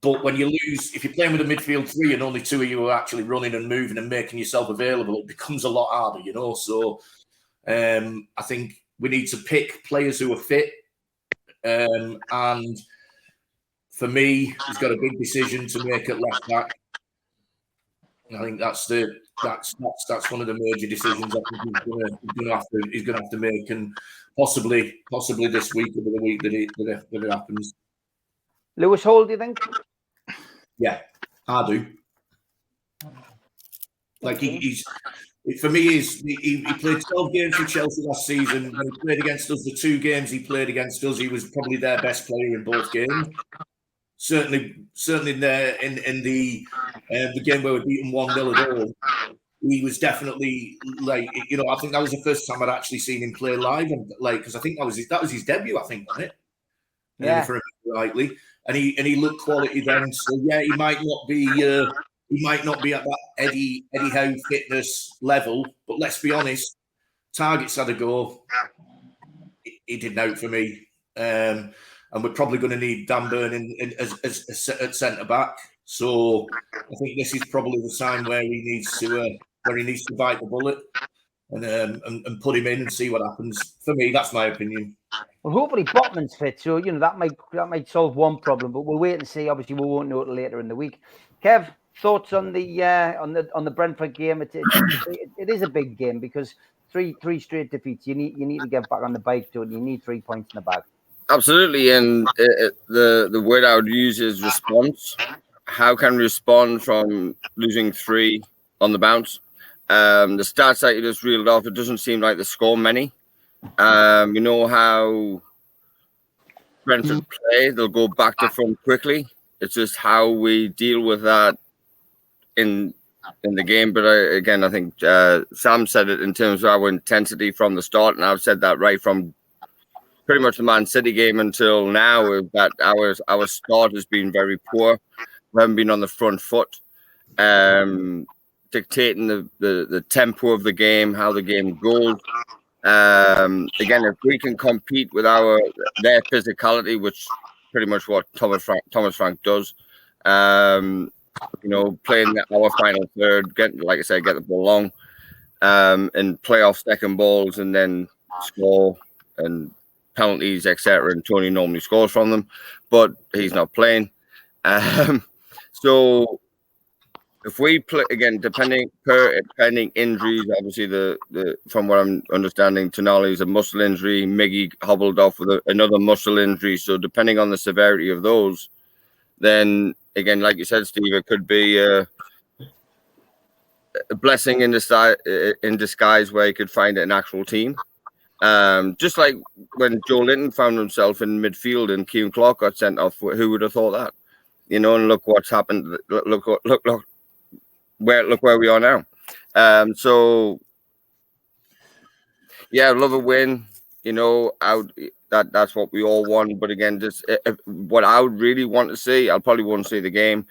But when you lose, if you're playing with a midfield 3 and only 2 of you are actually running and moving and making yourself available, it becomes a lot harder, So I think we need to pick players who are fit. And for me, he's got a big decision to make at left back. I think that's one of the major decisions I think he's going to have to make, and possibly this week or the week that it happens. Lewis Hall, do you think? Yeah, I do. Like he played 12 games for Chelsea last season. When he played against us, the 2 games he played against us, he was probably their best player in both games. Certainly in the game where we beat him 1-0 at home, he was definitely I think that was the first time I'd actually seen him play live, and because I think that was his debut, I think, wasn't it? Yeah, for him rightly, and he looked quality then. So yeah, he might not be at that Eddie Howe fitness level, but let's be honest, Target's had a go. He didn't out for me. and we're probably going to need Dan Burn at centre back. So I think this is probably the time where he needs to bite the bullet and put him in and see what happens. For me, that's my opinion. Well, hopefully Botman's fit, so that might solve one problem. But we'll wait and see. Obviously, we won't know it later in the week. Kev, thoughts on the Brentford game? It is a big game because three straight defeats. You need to get back on the bike, don't you? You need 3 points in the bag. Absolutely, and the word I would use is response. How can we respond from losing 3 on the bounce? The stats that you just reeled off, it doesn't seem like they score many. You know how Brentford play; they'll go back to front quickly. It's just how we deal with that in the game. But again, I think Sam said it in terms of our intensity from the start, and I've said that right from pretty much the Man City game until now. That our start has been very poor. We haven't been on the front foot, dictating the tempo of the game, how the game goes. Again, if we can compete with their physicality, which pretty much what Thomas Frank does, playing our final third, get the ball long, and play off second balls and then score and penalties, etc. And Tony normally scores from them, but he's not playing. So if we play again, depending injuries, obviously the from what I'm understanding, Tonali's a muscle injury, Miggy hobbled off with another muscle injury. So depending on the severity of those, then again, like you said, Steve, it could be a blessing in disguise where he could find an actual team. Just like when Joe Linton found himself in midfield and Keane Clark got sent off, who would have thought that? And look what's happened. Look where we are now. So yeah, love a win. That's what we all want. But again, what I would really want to see, I probably won't see the game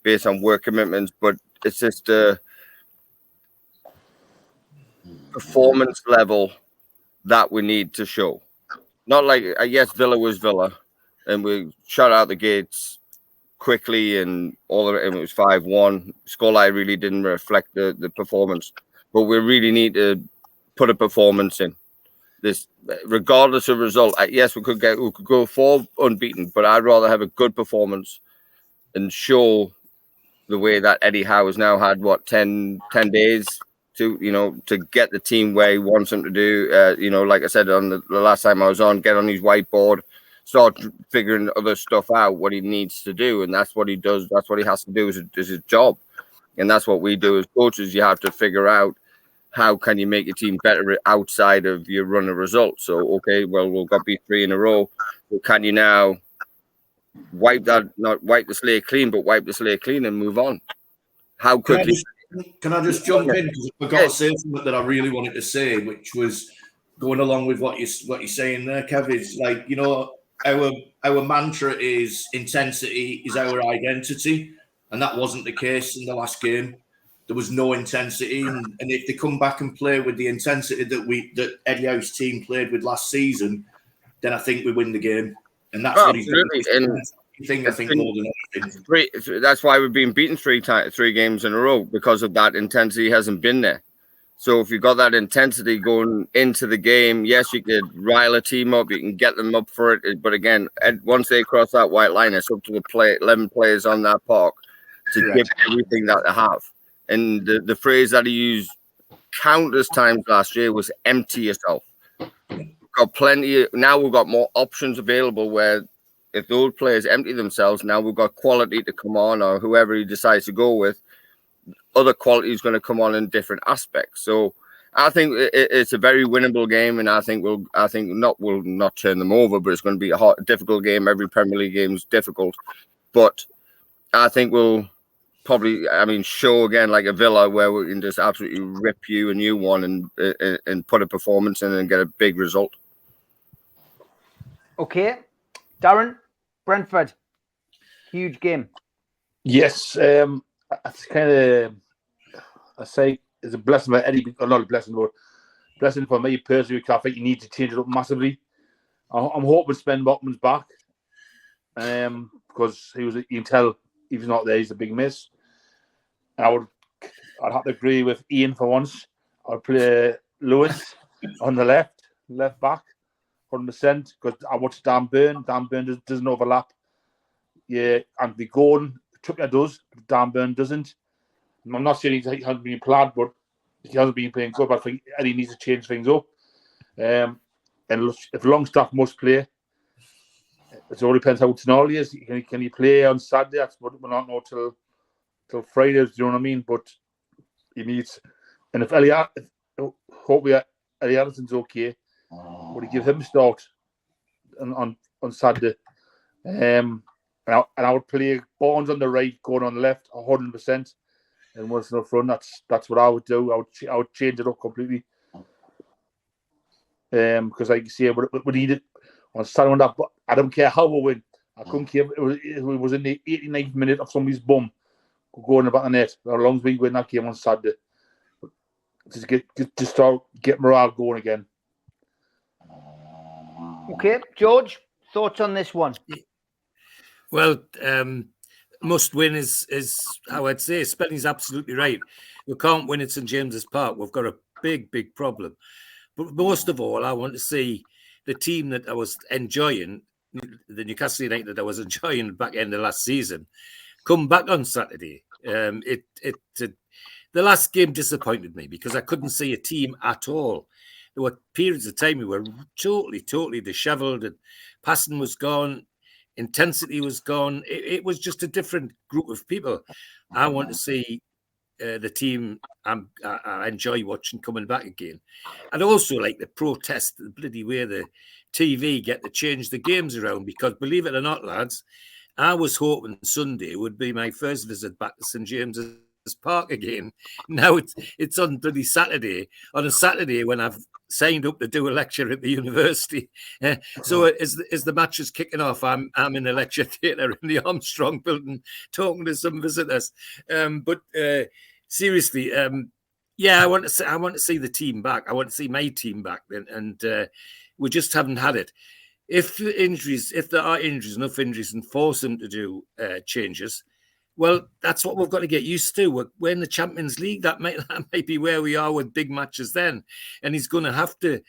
based on work commitments, but it's just a performance level that we need to show. Not like, yes, Villa was Villa, and we shut out the gates quickly, and all of it, and it was 5-1. Scoreline really didn't reflect the performance, but we really need to put a performance in this, regardless of result. Yes, we could go 4 unbeaten, but I'd rather have a good performance and show the way that Eddie Howe has now had 10 days to get the team where he wants them to do. Like I said on the last time I was on, get on his whiteboard, start figuring other stuff out, what he needs to do, and that's what he does. That's what he has to do is his job, and that's what we do as coaches. You have to figure out how can you make your team better outside of your run of results. So okay, well, we've got beat 3 in a row. So can you now not wipe the slate clean, but wipe the slate clean and move on? How quickly? Can I just jump in? Because I forgot to say something that I really wanted to say, which was going along with what you're saying there, Kev. Is like, our mantra is intensity is our identity, and that wasn't the case in the last game. There was no intensity, and if they come back and play with the intensity that Eddie Howe's team played with last season, then I think we win the game, and that's what he's doing. I think more than anything. That's why we've been beaten 3 games in a row, because of that intensity hasn't been there. So if you've got that intensity going into the game, yes, you could rile a team up, you can get them up for it. But again, once they cross that white line, it's up to the 11 players on that park to give everything that they have. And the phrase that he used countless times last year was empty yourself. We've got plenty. Now we've got more options available where if those players empty themselves, now we've got quality to come on, or whoever he decides to go with, other quality is going to come on in different aspects. So I think it's a very winnable game, and I think we'll not turn them over, but it's going to be a difficult game. Every Premier League game is difficult, but I think we'll probably, show again like a Villa where we can just absolutely rip you a new one and put a performance in and get a big result. Okay, Darren, Brentford, huge game. Yes, it's kind of, I say it's a blessing for Eddie, or not a blessing, but blessing for me personally, because I think you need to change it up massively. I'm hoping Sven Botman's back, because you can tell if he's not there, he's a big miss. I'd have to agree with Ian for once. I'd play Lewis on the left back, 100%, because I watched Dan Burn. Dan Burn doesn't overlap. Yeah, Anthony Gordon, Tucker does, but Dan Burn doesn't. I'm not saying he hasn't been planned, but he hasn't been playing good. But I think Eddie needs to change things up. And if Longstaff must play, it all depends how Tonali is. Can he play on Saturday? That's what we'll not know till Friday. Do you know what I mean? But he needs. And if hopefully Ellie Addison's okay, would he give him a start on Saturday? And I would play Barnes on the right, going on the left, 100%, and Wilson up front. That's what I would do. I would change it up completely. Because like you say, we need it on Saturday on that. But I don't care how we win. I couldn't care if it was in the 89th minute of somebody's bum going about the net. As long as we win that game on Saturday, just start get morale going again. Okay, George, thoughts on this one? Well, must win is how I'd say. Spelly's absolutely right. We can't win at St James's Park. We've got a big problem. But most of all, I want to see the team that I was enjoying, the Newcastle United I was enjoying back end of last season, come back on Saturday. The last game disappointed me because I couldn't see a team at all. There were periods of time we were totally dishevelled, and passing was gone, intensity was gone. It was just a different group of people. I want to see the team I enjoy watching coming back again. I'd also like the protest, the bloody way the TV get to change the games around, because believe it or not, lads, I was hoping Sunday would be my first visit back to St James's Park again. Now it's on bloody Saturday, on a Saturday when I've signed up to do a lecture at the university. So as the match is kicking off, I'm in a lecture theatre in the Armstrong building talking to some visitors. But seriously, yeah, I want to see the team back. I want to see my team back, and we just haven't had it. If there are injuries, enough injuries, and force them to do changes, well, that's what we've got to get used to. We're in the Champions League. That might be where we are with big matches then. And he's going to have to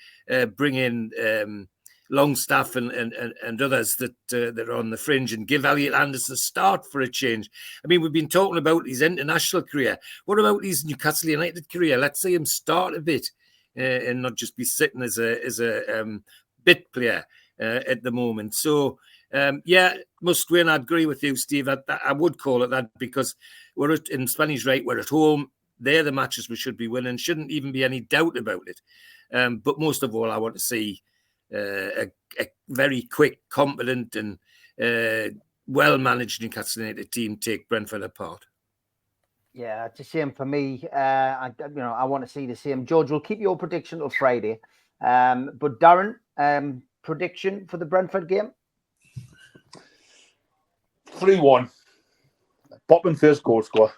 bring in Longstaff and others that are on the fringe, and give Elliot Anderson a start for a change. I mean, we've been talking about his international career. What about his Newcastle United career? Let's see him start a bit and not just be sitting as a bit player at the moment. So, yeah, must win. I'd agree with you, Steve. I would call it that, because in Spanish right, we're at home. They're the matches we should be winning. Shouldn't even be any doubt about it. But most of all, I want to see a very quick, competent and well-managed Newcastle United team take Brentford apart. Yeah, it's the same for me. I want to see the same. George, we'll keep your prediction till Friday. But Darren, prediction for the Brentford game? 3-1. Botman first goal scorer.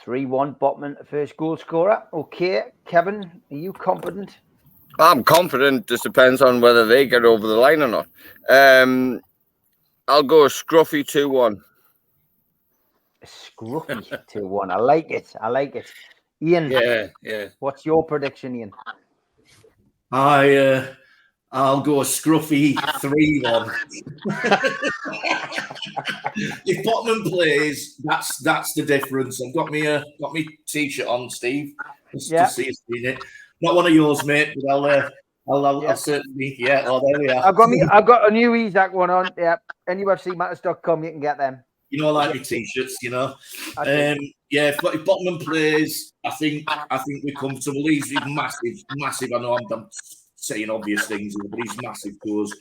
3-1. Botman first goal scorer. Okay, Kevin, are you confident? I'm confident. Just depends on whether they get over the line or not. I'll go scruffy 2-1. Scruffy 2-1. I like it. Ian, yeah. What's your prediction, Ian? I'll go scruffy 3-1. If Botman plays, that's the difference. I've got me t-shirt on, Steve. Just to see us in it. Not one of yours, mate, but I'll certainly. Yeah. Oh, there we are. I've got a new Isaac one on. Yeah. NUFCmatters.com. You can get them. You know, I like my t-shirts. You know. Yeah. If Botman plays, I think we're comfortable. He's massive. I know I'm saying obvious things, but he's massive to us.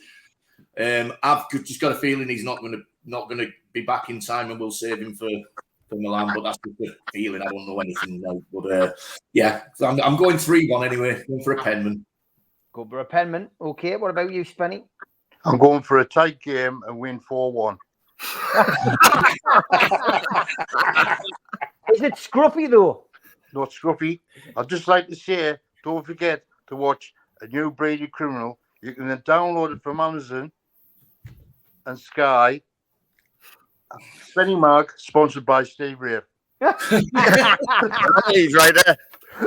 I've just got a feeling he's not going to be back in time, and we'll save him for Milan. But that's just a feeling. I don't know anything now. But yeah, I'm going 3-1 anyway. Going for a Penman. Go for a Penman. Okay. What about you, Spenny? I'm going for a tight game and win 4-1. Is it scruffy though? Not scruffy. I'd just like to say, don't forget to watch A New Brady Criminal You can then download it from Amazon and Sky. Spenny Mag, sponsored by Steve Reeve. He's right there.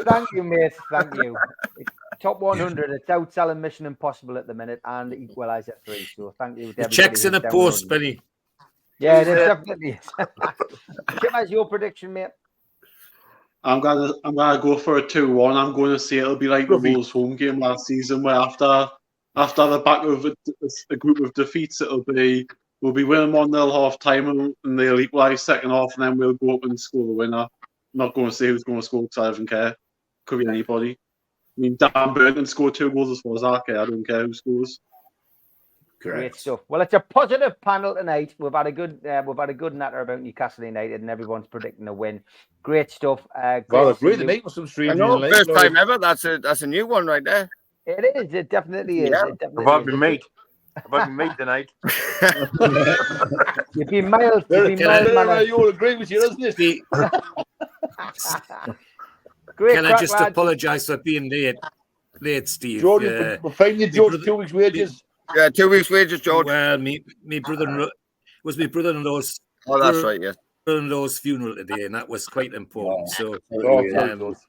Thank you, mate. Thank you. It's top 100. It's outselling Mission Impossible at the minute and Equalizer 3. So thank you. To The everybody checks in who's the post, downloading. Benny. Yeah, it is definitely. Kim, has your prediction, mate? I'm gonna go for a 2-1. I'm going to say it'll be like the Wolves home game last season, where after the back of a group of defeats, we'll be winning 1-0 half time and they'll equalise second half, and then we'll go up and score the winner. I'm not going to say who's going to score because I don't care. Could be anybody. I mean, Dan Burton scored 2 goals as far as I care. I don't care who scores. Great stuff. Well, it's a positive panel tonight. We've had a good natter about Newcastle United, and everyone's predicting a win. Great stuff. Well, agree tonight with some streams. First time ever. That's a new one right there. It is. It definitely is. Yeah. It definitely About is. me mate. About me mate tonight. You've been mild. You'll agree with you, doesn't it? Great. Can I just apologise for being late, Steve? George, we're paying you, George, 2 weeks' wages. Yeah, 2 weeks' wages, George. Well, me brother-in-law's. Oh, that's right. Yeah. Brother-in-law's funeral today, and that was quite important. So, it's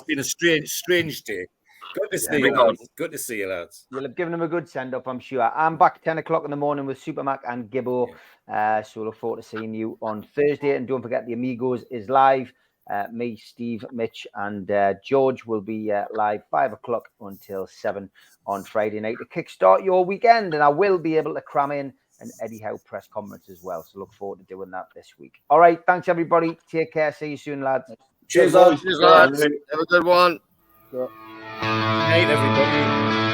been a strange day. Good to see you, lads. Good to see you, lads. You'll have given him a good send-up, I'm sure. I'm back 10 o'clock in the morning with Supermac and Gibbo. So look forward to seeing you on Thursday. And don't forget, the Amigos is live. Me, Steve, Mitch, and George will be live 5 o'clock until 7 on Friday night to kickstart your weekend. And I will be able to cram in an Eddie Howe press conference as well. So look forward to doing that this week. All right. Thanks, everybody. Take care. See you soon, lads. Cheers, lads. Have a good one. Good night, everybody.